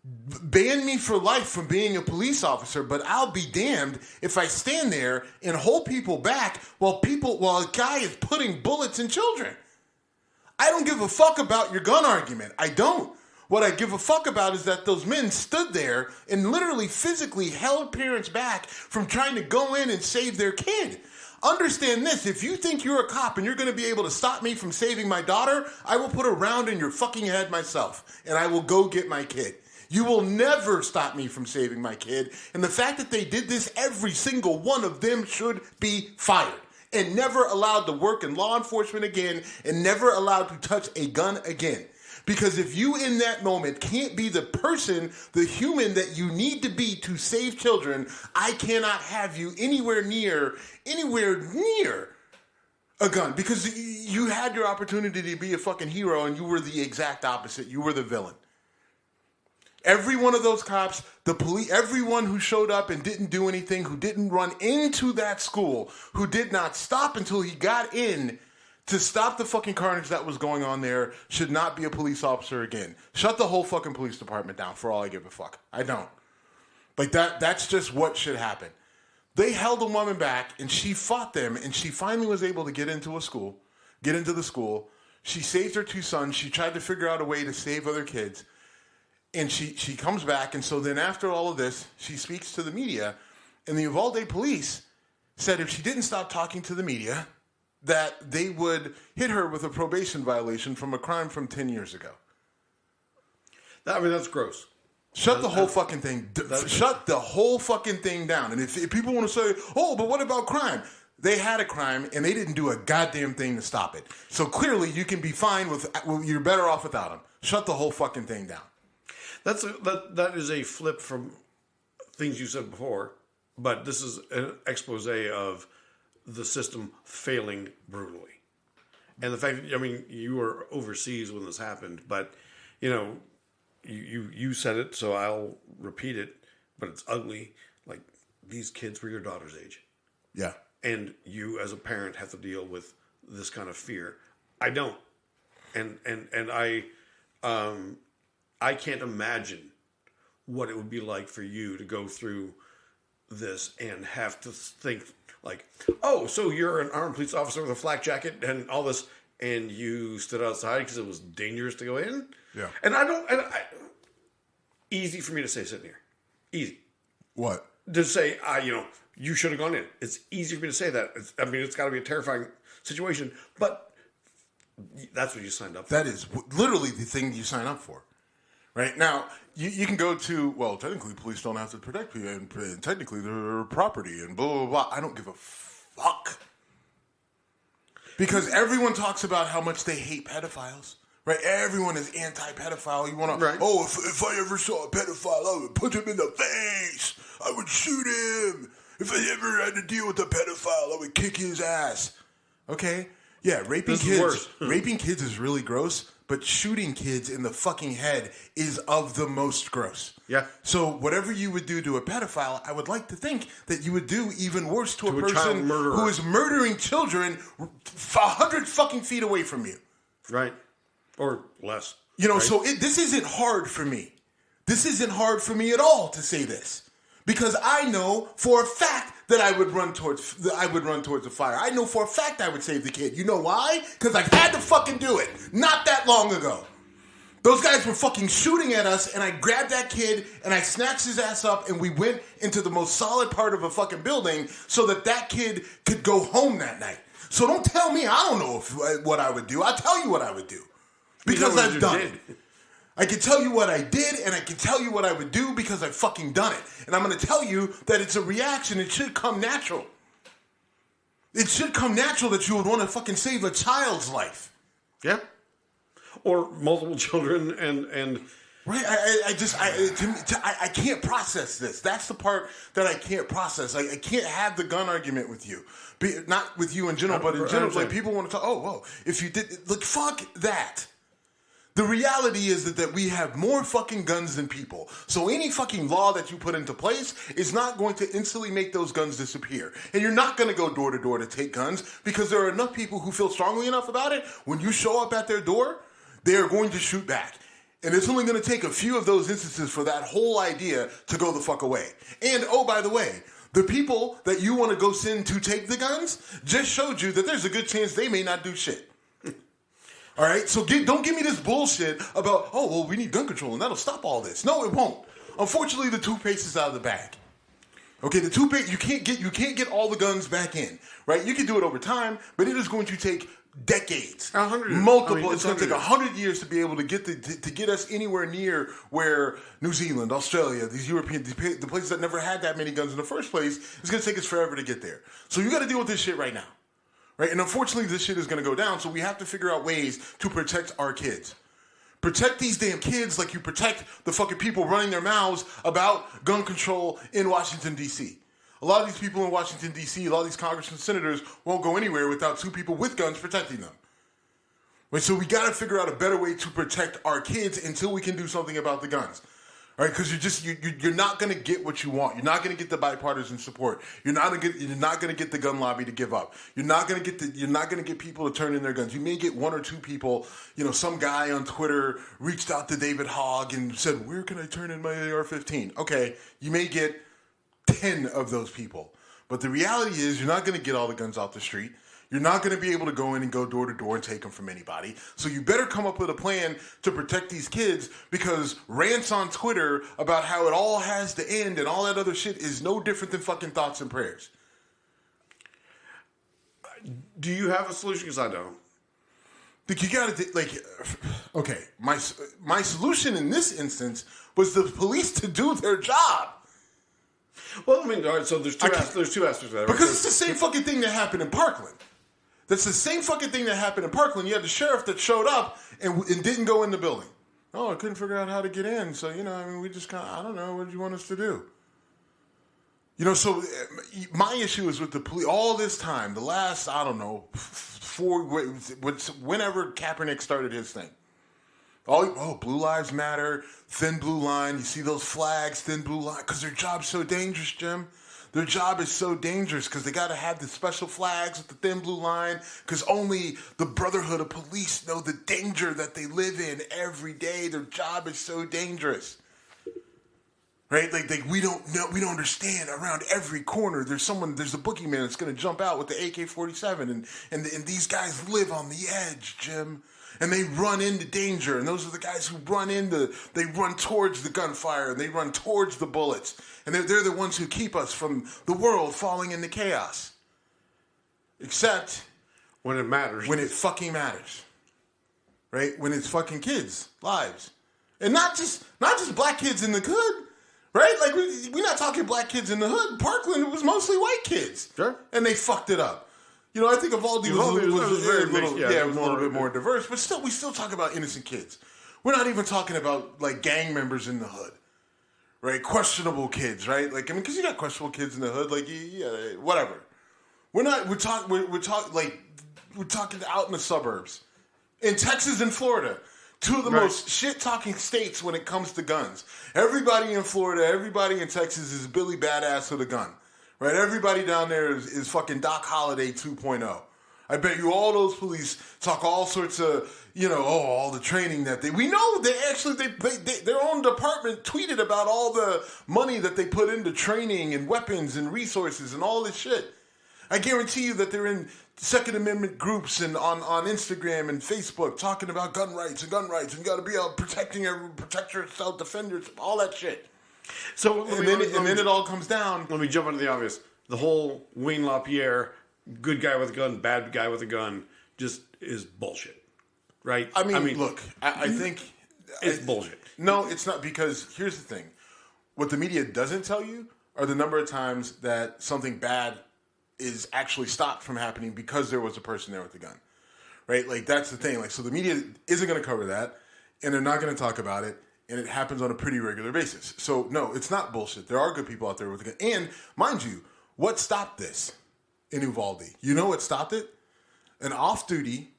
Ban me for life from being a police officer, but I'll be damned if I stand there and hold people back while a guy is putting bullets in children. I don't give a fuck about your gun argument. I don't. What I give a fuck about is that those men stood there and literally physically held parents back from trying to go in and save their kid. Understand this. If you think you're a cop and you're going to be able to stop me from saving my daughter, I will put a round in your fucking head myself, and I will go get my kid. You will never stop me from saving my kid. And the fact that they did this, every single one of them should be fired and never allowed to work in law enforcement again and never allowed to touch a gun again. Because if you in that moment can't be the person, the human that you need to be to save children, I cannot have you anywhere near a gun. Because you had your opportunity to be a fucking hero and you were the exact opposite. You were the villain. Every one of those cops, the police, everyone who showed up and didn't do anything, who didn't run into that school, who did not stop until he got in to stop the fucking carnage that was going on there, should not be a police officer again. Shut the whole fucking police department down for all I give a fuck. I don't. Like that's just what should happen. They held a woman back and she fought them and she finally was able to get into the school. She saved her 2 sons. She tried to figure out a way to save other kids. And she comes back, and so then after all of this, she speaks to the media, and the Uvalde police said if she didn't stop talking to the media, that they would hit her with a probation violation from a crime from 10 years ago. That's gross. Shut the whole fucking thing. Shut the whole fucking thing down. And if people want to say, oh, but what about crime? They had a crime, and they didn't do a goddamn thing to stop it. So clearly, you can be fine with. You're better off without them. Shut the whole fucking thing down. That is a flip from things you said before, but this is an expose of the system failing brutally. And the fact that, you were overseas when this happened, but, you said it, so I'll repeat it, but it's ugly. Like, these kids were your daughter's age. Yeah. And you, as a parent, have to deal with this kind of fear. I don't. And I can't imagine what it would be like for you to go through this and have to think like, oh, so you're an armed police officer with a flak jacket and all this, and you stood outside because it was dangerous to go in? Yeah. And easy for me to say sitting here. Easy. What? To say, you should have gone in. It's easy for me to say that. It's got to be a terrifying situation, but that's what you signed up for. That is literally the thing you sign up for. Right now, you can go to, well, technically police don't have to protect people, and technically they're property, and blah, blah, blah. I don't give a fuck. Because everyone talks about how much they hate pedophiles, right? Everyone is anti-pedophile. You want to, right. Oh, if I ever saw a pedophile, I would punch him in the face. I would shoot him. If I ever had to deal with a pedophile, I would kick his ass. Okay? Yeah, raping kids is really gross. But shooting kids in the fucking head is of the most gross. Yeah. So whatever you would do to a pedophile, I would like to think that you would do even worse to a person who is murdering children 100 fucking feet away from you. Right. Or less. Right? So this isn't hard for me. This isn't hard for me at all to say this. Because I know for a fact that I would run towards the fire. I know for a fact I would save the kid. You know why? Because I had to fucking do it. Not that long ago. Those guys were fucking shooting at us, and I grabbed that kid, and I snatched his ass up, and we went into the most solid part of a fucking building so that kid could go home that night. So don't tell me I don't know what I would do. I'll tell you what I would do. Because I've done it. I can tell you what I did, and I can tell you what I would do because I've fucking done it. And I'm going to tell you that it's a reaction. It should come natural. It should come natural that you would want to fucking save a child's life. Yeah. Or multiple children and right. I can't process this. That's the part that I can't process. I can't have the gun argument with you. Not with you in general, but in general, like people want to talk, oh, well, if you did, look, fuck that. The reality is that we have more fucking guns than people. So any fucking law that you put into place is not going to instantly make those guns disappear. And you're not going to go door to door to take guns because there are enough people who feel strongly enough about it. When you show up at their door, they are going to shoot back. And it's only going to take a few of those instances for that whole idea to go the fuck away. And, oh, by the way, the people that you want to go send to take the guns just showed you that there's a good chance they may not do shit. All right, so don't give me this bullshit about, oh, well, we need gun control and that'll stop all this. No, it won't. Unfortunately, the toothpaste is out of the bag. Okay, you can't get all the guns back in, right? You can do it over time, but it is going to take decades, it's going to take 100 years to be able to get to get us anywhere near where New Zealand, Australia, these European, the places that never had that many guns in the first place, it's going to take us forever to get there. So you got to deal with this shit right now, right? And unfortunately, this shit is going to go down. So we have to figure out ways to protect our kids. Protect these damn kids like you protect the fucking people running their mouths about gun control in Washington, D.C. A lot of these people in Washington, D.C., a lot of these congressmen and senators won't go anywhere without two people with guns protecting them. Right, so we got to figure out a better way to protect our kids until we can do something about the guns. Right, because you're not going to get what you want. You're not going to get the bipartisan support. You're not going to get the gun lobby to give up. You're not going to get people to turn in their guns. You may get one or two people. Some guy on Twitter reached out to David Hogg and said, "Where can I turn in my AR-15?" Okay, you may get 10 of those people, but the reality is you're not going to get all the guns off the street. You're not going to be able to go in and go door to door and take them from anybody. So you better come up with a plan to protect these kids, because rants on Twitter about how it all has to end and all that other shit is no different than fucking thoughts and prayers. Do you have a solution? Because I don't. You gotta, okay, my solution in this instance was the police to do their job. Well, I mean, all right, so there's two aspects of that. Right? Because it's the same fucking thing that happened in Parkland. That's the same fucking thing that happened in Parkland. You had the sheriff that showed up and didn't go in the building. Oh, I couldn't figure out how to get in. So, we just I don't know. What did you want us to do? So my issue is with the police all this time, the last, I don't know, whenever Kaepernick started his thing. Oh, Blue Lives Matter, Thin Blue Line. You see those flags, Thin Blue Line, because their job's so dangerous, Jim. Their job is so dangerous because they got to have the special flags with the Thin Blue Line, because only the Brotherhood of Police know the danger that they live in every day. Their job is so dangerous. Right? We don't understand. Around every corner, there's a boogeyman that's going to jump out with the AK-47, and these guys live on the edge, Jim. And they run into danger, and those are the guys who they run towards the gunfire, and they run towards the bullets. And they're the ones who keep us from the world falling into chaos. Except when it matters. When it fucking matters. Right? When it's fucking kids' lives. And not just black kids in the hood. Right? We're not talking black kids in the hood. Parkland, it was mostly white kids. Sure. And they fucked it up. I think Uvalde was a little bit more diverse, but still, we still talk about innocent kids. We're not even talking about gang members in the hood, right? Questionable kids, right? Because you got questionable kids in the hood, whatever. We're talking out in the suburbs, in Texas and Florida, two of the most shit-talking states when it comes to guns. Everybody in Florida, everybody in Texas is Billy Badass with a gun. Right, everybody down there is fucking Doc Holliday 2.0. I bet you all those police talk all sorts of, all the training that we know they actually, their own department tweeted about all the money that they put into training and weapons and resources and all this shit. I guarantee you that they're in Second Amendment groups and on Instagram and Facebook talking about gun rights and you got to be out protect yourself, defend yourself, all that shit. So then it all comes down. Let me jump into the obvious. The whole Wayne LaPierre, good guy with a gun, bad guy with a gun, just is bullshit, right? I mean look, I think it's bullshit. No, it's not, because here's the thing: what the media doesn't tell you are the number of times that something bad is actually stopped from happening because there was a person there with a gun, right? That's the thing. So the media isn't going to cover that, and they're not going to talk about it. And it happens on a pretty regular basis. So, no, it's not bullshit. There are good people out there with a gun. And, mind you, what stopped this in Uvalde? You know what stopped it? An off-duty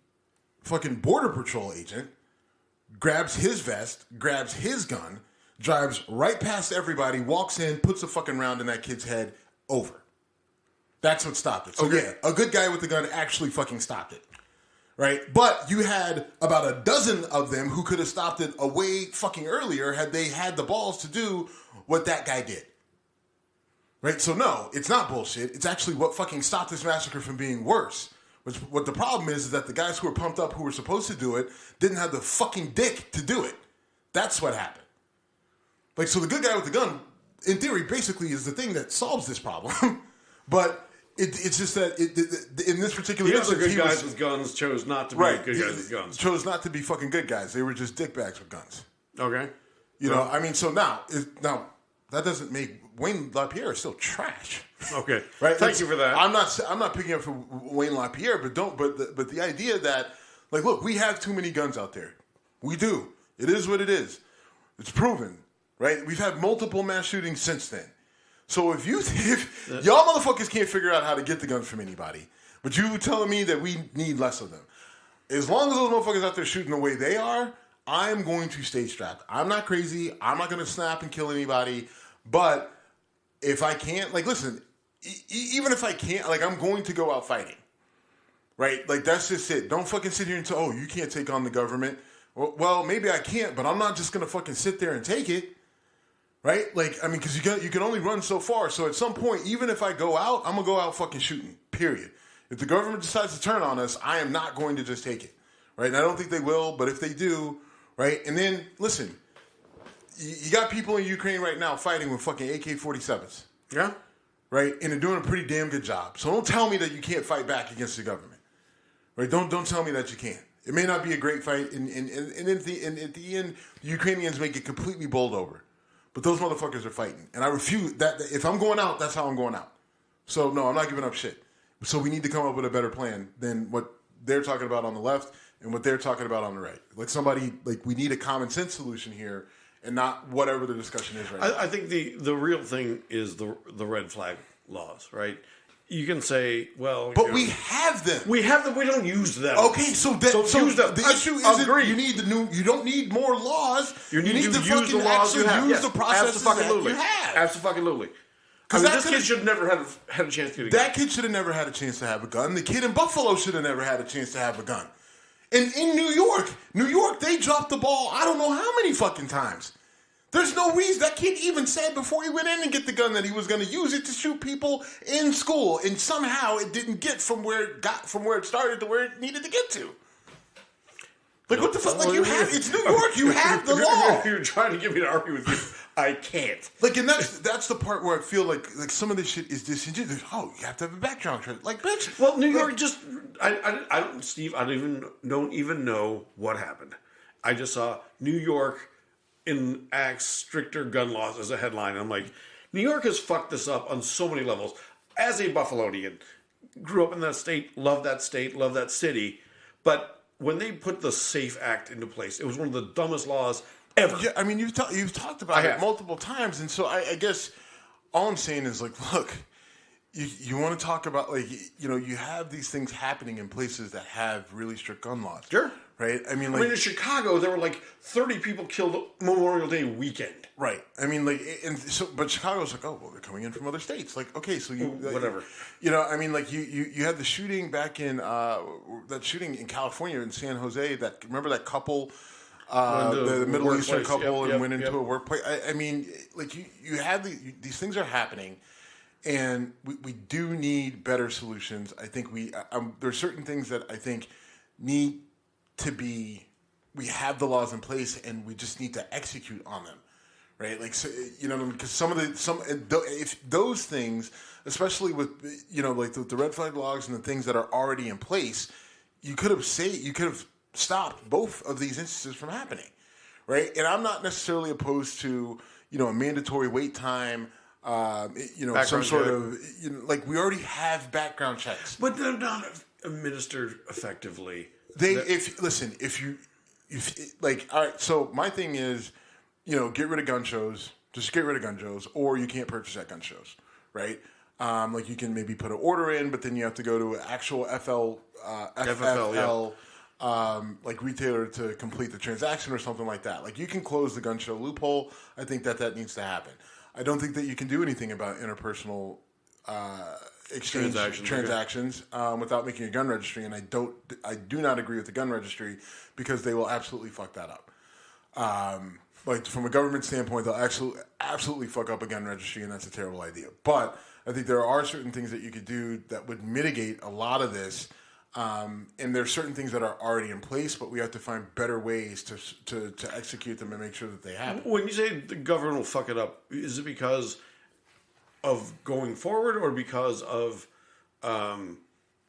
fucking Border Patrol agent grabs his vest, grabs his gun, drives right past everybody, walks in, puts a fucking round in that kid's head, over. That's what stopped it. So, yeah, a good guy with a gun actually fucking stopped it. Right? But you had about a dozen of them who could have stopped it a way fucking earlier had they had the balls to do what that guy did. Right? So no, it's not bullshit. It's actually what fucking stopped this massacre from being worse. What the problem is that the guys who were pumped up, who were supposed to do it, didn't have the fucking dick to do it. That's what happened. So the good guy with the gun in theory, basically is the thing that solves this problem. But it's just that in this particular instance, good guys with guns chose not to be good guys with guns. Chose not to be fucking good guys. They were just dickbags with guns. Okay. You know, I mean, so now that doesn't make Wayne LaPierre still trash. Okay. Right. Thank you for that. I'm not picking up for Wayne LaPierre, but the idea that, like, look, we have too many guns out there. We do. It is what it is. It's proven. Right. We've had multiple mass shootings since then. So if y'all motherfuckers can't figure out how to get the guns from anybody, but you telling me that we need less of them, as long as those motherfuckers out there shooting the way they are, I'm going to stay strapped. I'm not crazy. I'm not going to snap and kill anybody. But if I can't, like, listen, even if I can't, like, I'm going to go out fighting. Right? Like, that's just it. Don't fucking sit here and say, oh, you can't take on the government. Well, maybe I can't, but I'm not just going to fucking sit there and take it. Right? Like, I mean, because you can only run so far. So at some point, even if I go out, I'm going to go out fucking shooting, period. If the government decides to turn on us, I am not going to just take it. Right? And I don't think they will, but if they do, right? And then, listen, you got people in Ukraine right now fighting with fucking AK-47s. Yeah. Right? And they're doing a pretty damn good job. So don't tell me that you can't fight back against the government. Right? Don't tell me that you can't. It may not be a great fight, and at the end, the Ukrainians may get completely bowled over. But those motherfuckers are fighting. And I refuse that. If I'm going out, that's how I'm going out. So, no, I'm not giving up shit. So we need to come up with a better plan than what they're talking about on the left and what they're talking about on the right. Like, we need a common sense solution here and not whatever the discussion is right now. I think the real thing is the red flag laws, right? You can say, well... But we have them. We have them. We don't use them. Okay, so use them. The issue isn't you don't need more laws. You need to use the laws you have. Use the processes that you have. Absolutely. Because this kid should have never had a chance to get a gun. That kid should have never had a chance to have a gun. The kid in Buffalo should have never had a chance to have a gun. And in New York, they dropped the ball I don't know how many fucking times. There's no reason. That kid even said before he went in and get the gun that he was going to use it to shoot people in school, and somehow it didn't get from where it started to where it needed to get to. Like, what the fuck? Like, it's New York. You have the law. You're trying to get me to argue with you. I can't. Like, and that's the part where I feel like some of this shit is disingenuous. Oh, you have to have a background check. Like, bitch. Well, New York just I don't, Steve. I don't even know what happened. I just saw New York enacts stricter gun laws as a headline. I'm like, New York has fucked this up on so many levels. As a Buffalonian, grew up in that state, love that city, but when they put the SAFE Act into place, it was one of the dumbest laws ever. Yeah, I mean, you've talked about it multiple times, and so I guess all I'm saying is, like, look, you want to talk about, like, you know, you have these things happening in places that have really strict gun laws. Sure. Right? I mean, in Chicago, there were like 30 people killed Memorial Day weekend. Right. I mean, like, but Chicago's like, oh, well, they're coming in from other states. Like, okay, so whatever. You know, I mean, like, you had the shooting back in that shooting in California in San Jose. Remember that couple, the Middle Eastern couple, and went into a workplace. I mean, like, you have these things are happening, and we do need better solutions. I think there are certain things that I think need to be. We have the laws in place, and we just need to execute on them. Right, like, so, you know, because if those things, especially with, you know, like the red flag laws and the things that are already in place, you could have stopped both of these instances from happening, right? And I'm not necessarily opposed to, you know, a mandatory wait time, you know, background some sort of, you know, like, we already have background checks, but they're not administered effectively. If like, all right, so my thing is, you know, get rid of gun shows. Just get rid of gun shows, or you can't purchase at gun shows, right? Like, you can maybe put an order in, but then you have to go to an actual FFL, like, retailer to complete the transaction or something like that. Like, you can close the gun show loophole. I think that needs to happen. I don't think that you can do anything about interpersonal exchange transactions without making a gun registry, and I do not agree with the gun registry because they will absolutely fuck that up. Like, from a government standpoint, they'll absolutely fuck up a gun registry, and that's a terrible idea. But I think there are certain things that you could do that would mitigate a lot of this, And there's certain things that are already in place, but we have to find better ways to execute them and make sure that they happen. When you say the government will fuck it up, is it because of going forward or because of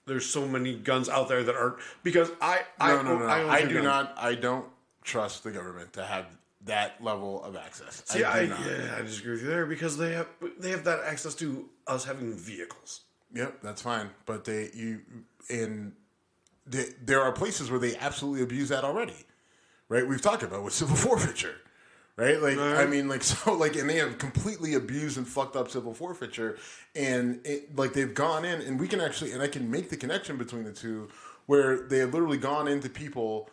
there's so many guns out there that aren't? Because I don't trust the government to have that level of access. See, I disagree with you there because they have that access to us having vehicles. Yep, that's fine, but there are places where they absolutely abuse that already, right? We've talked about with civil forfeiture, right? Like, I mean, like, so, like, and they have completely abused and fucked up civil forfeiture, and they've gone in, and we can actually, and I can make the connection between the two, where they have literally gone into people's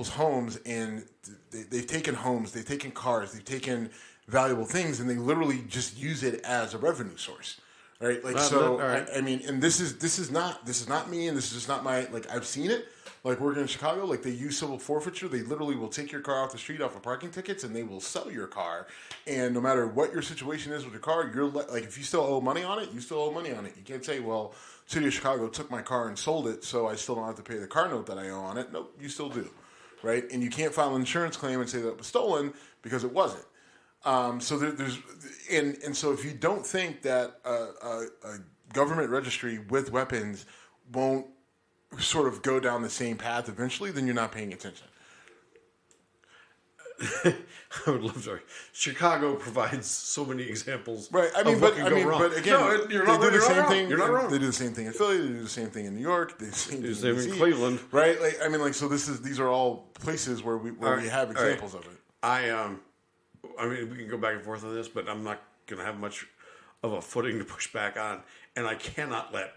homes, and they've taken homes, they've taken cars, they've taken valuable things, and they literally just use it as a revenue source. Right, like right. I mean, and this is not me, and this is just not my, like, I've seen it, like, working in Chicago, like, they use civil forfeiture. They literally will take your car off the street off of parking tickets, and they will sell your car. And no matter what your situation is with your car, you're like, if you still owe money on it, you still owe money on it. You can't say, well, City of Chicago took my car and sold it, so I still don't have to pay the car note that I owe on it. Nope, you still do, right? And you can't file an insurance claim and say that it was stolen because it wasn't. So there's so if you don't think that a government registry with weapons won't sort of go down the same path eventually, then you're not paying attention. I would love to. Chicago provides so many examples. Right. But again, no, you're not wrong. You're not wrong. They do the same thing in Philly. They do the same thing in New York. They do the same thing in Cleveland. Right. Like, I mean, like, so these are all places where we have examples of it. I mean, we can go back and forth on this, but I'm not going to have much of a footing to push back on. And I cannot let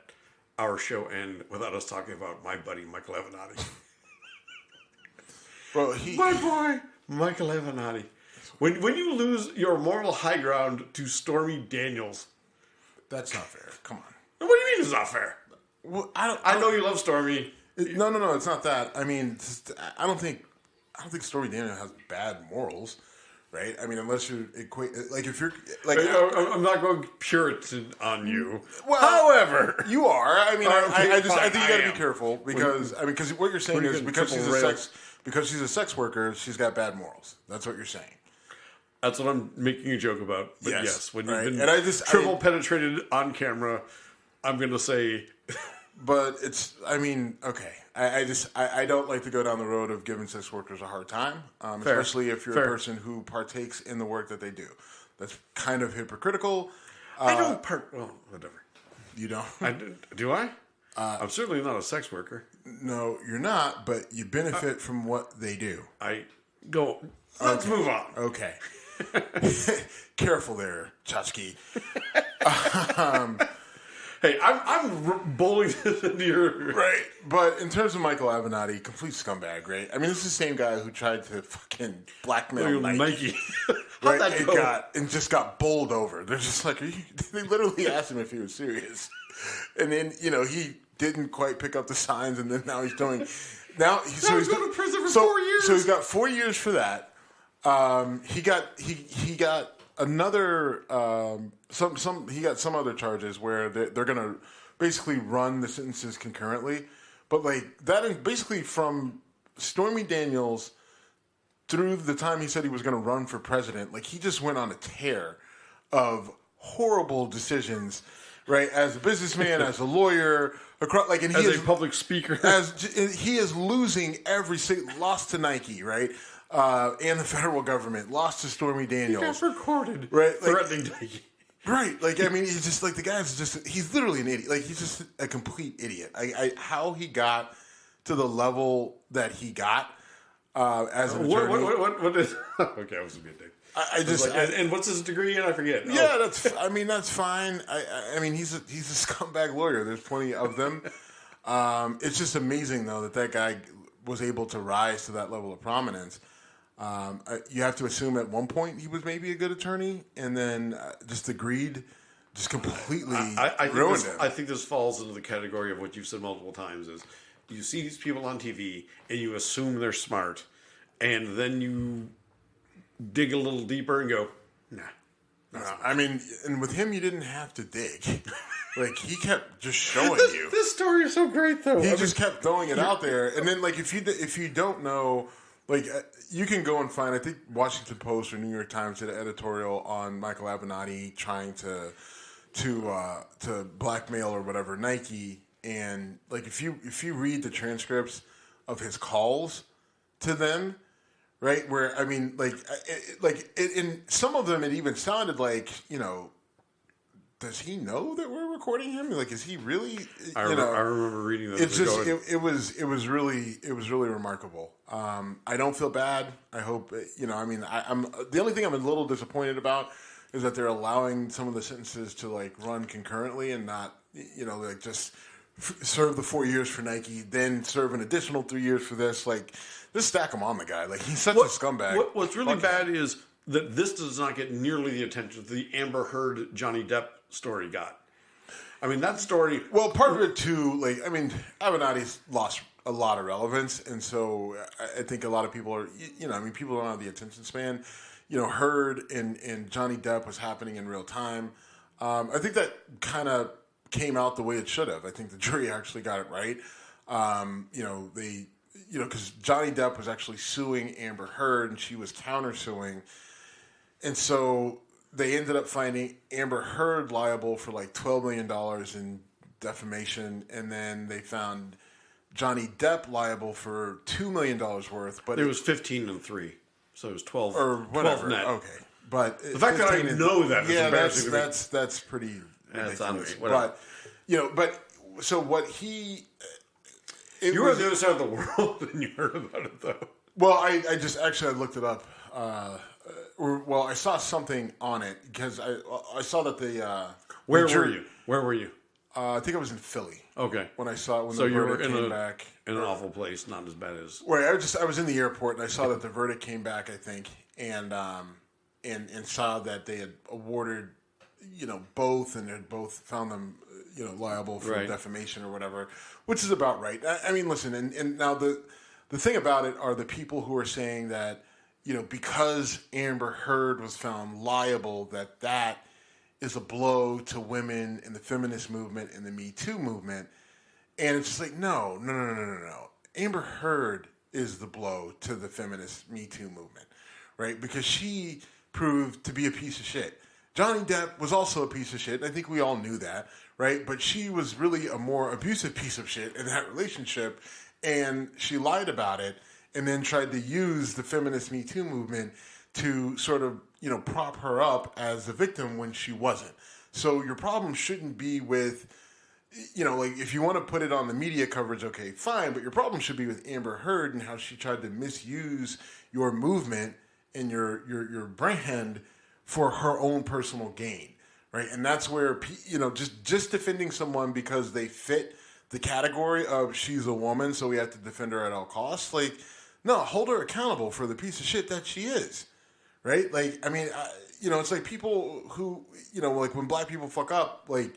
our show end without us talking about my buddy, Michael Avenatti. Well, my boy, Michael Avenatti. When you lose your moral high ground to Stormy Daniels. That's not fair. Come on. What do you mean it's not fair? Well, I know you love Stormy. No, it's not that. I mean, I don't think Stormy Daniels has bad morals. Right? I mean, unless you equate, like, if you're, like, I'm not going Puritan on you. Well, however, you are. I mean, I think you got to be careful because because what you're saying is because she's a sex worker, she's got bad morals. That's what you're saying. That's what I'm making a joke about. But yes, when you've been triple penetrated on camera, I'm going to say. But it's, I mean, okay. I don't like to go down the road of giving sex workers a hard time, especially if you're a person who partakes in the work that they do. That's kind of hypocritical. I don't well, whatever. You don't? Do I? I'm certainly not a sex worker. No, you're not, but you benefit from what they do. Let's move on. Okay. Careful there, Chachki. Hey, I'm bowling this into your... Right, but in terms of Michael Avenatti, complete scumbag, right? I mean, this is the same guy who tried to fucking blackmail Nike. How'd that go? And just got bowled over. They're just like, they literally asked him if he was serious. And then, he didn't quite pick up the signs, and then now he's doing... he's going to prison for 4 years. So he's got 4 years for that. He got another he got some other charges where they're gonna basically run the sentences concurrently, but like that is basically from Stormy Daniels through the time he said he was gonna run for president. Like, he just went on a tear of horrible decisions, right? As a businessman, as a lawyer, across, like, and he as a public speaker, he is losing every state. Lost to Nike, right? And the federal government, lost to Stormy Daniels. He got recorded, right? Threatening Nike. Right. Like, I mean, he's just like, the guy's just, he's literally an idiot. Like, he's just a complete idiot. How he got to the level that he got as an attorney. What is, okay, I was a good dick. And what's his degree in? I forget. Yeah, that's fine. I mean, he's a scumbag lawyer. There's plenty of them. It's just amazing, though, that guy was able to rise to that level of prominence. You have to assume at one point he was maybe a good attorney, and then just the greed just completely ruined him. I think this falls into the category of what you've said multiple times: is you see these people on TV and you assume they're smart, and then you dig a little deeper and go, nah, I mean, and with him, you didn't have to dig. Like, he kept just showing you. This story is so great, though. He just kept throwing it out there. And then, like, if you don't know, like, you can go and find, I think Washington Post or New York Times did an editorial on Michael Avenatti trying to blackmail or whatever Nike. And, like, if you read the transcripts of his calls to them, right, where, I mean, in some of them, it even sounded like, you know, does he know that we're recording him? Like, is he really? I remember reading that. It's just it was really remarkable. I don't feel bad. I hope I mean, I'm the only thing I'm a little disappointed about is that they're allowing some of the sentences to like run concurrently and not like just serve the 4 years for Nike, then serve an additional 3 years for this. Like, just stack him on the guy. Like, he's such a scumbag. What's really bad is that this does not get nearly the attention that the Amber Heard Johnny Depp story got. I mean, that story... Well, part of it, too, like, I mean, Avenatti's lost a lot of relevance, and so I think a lot of people are, I mean, people don't have the attention span. Heard and Johnny Depp was happening in real time. I think that kind of came out the way it should have. I think the jury actually got it right. Because Johnny Depp was actually suing Amber Heard, and she was countersuing. And so they ended up finding Amber Heard liable for like $12 million in defamation, and then they found Johnny Depp liable for $2 million worth. But it was 15 and 3, so it was 12 or whatever. 12 net. Okay, but the fact that I know that is embarrassing. That's pretty ridiculous. But so what he. You were on the other side of the world and you heard about it, though. Well, I looked it up. I saw something on it because I saw that Where were you? I think I was in Philly. Okay. When the you were verdict came back. In an awful place, not as bad as... Right, I was in the airport and I saw that the verdict came back, I think, and saw that they had awarded, both, and had both found them, liable for defamation or whatever, which is about right. I mean, listen, and now the thing about it are the people who are saying that, because Amber Heard was found liable, that is a blow to women in the feminist movement and the Me Too movement. And it's just like, no. Amber Heard is the blow to the feminist Me Too movement, right? Because she proved to be a piece of shit. Johnny Depp was also a piece of shit. I think we all knew that, right? But she was really a more abusive piece of shit in that relationship, and she lied about it and then tried to use the feminist Me Too movement to sort of, prop her up as the victim when she wasn't. So your problem shouldn't be with, like, if you want to put it on the media coverage, okay, fine, but your problem should be with Amber Heard and how she tried to misuse your movement and your brand for her own personal gain, right? And that's where, just defending someone because they fit the category of she's a woman, so we have to defend her at all costs. Like, no, hold her accountable for the piece of shit that she is, right? Like, I mean, it's like people who, like when black people fuck up, like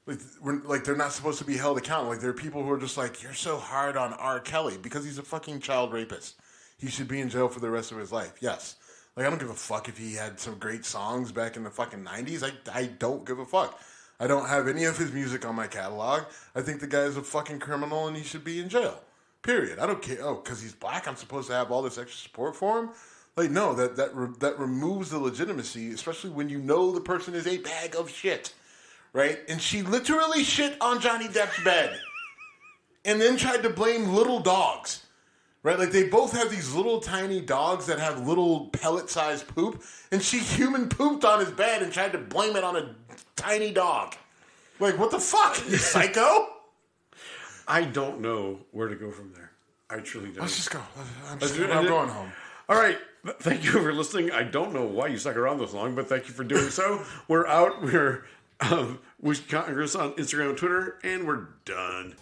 they're not supposed to be held accountable. Like, there are people who are just like, you're so hard on R. Kelly because he's a fucking child rapist. He should be in jail for the rest of his life. Yes. Like, I don't give a fuck if he had some great songs back in the fucking 90s. I don't give a fuck. I don't have any of his music on my catalog. I think the guy's a fucking criminal and he should be in jail. Period. I don't care. Oh, because he's black, I'm supposed to have all this extra support for him? Like, no, that removes the legitimacy, especially when you know the person is a bag of shit, right? And she literally shit on Johnny Depp's bed and then tried to blame little dogs, right? Like, they both have these little tiny dogs that have little pellet-sized poop, and she human pooped on his bed and tried to blame it on a tiny dog. Like, what the fuck? You psycho? I don't know where to go from there. I truly don't. Let's just go. I'm going home. All right. Thank you for listening. I don't know why you stuck around this long, but thank you for doing so. We're out. We're Whiskey Congress on Instagram and Twitter, and we're done.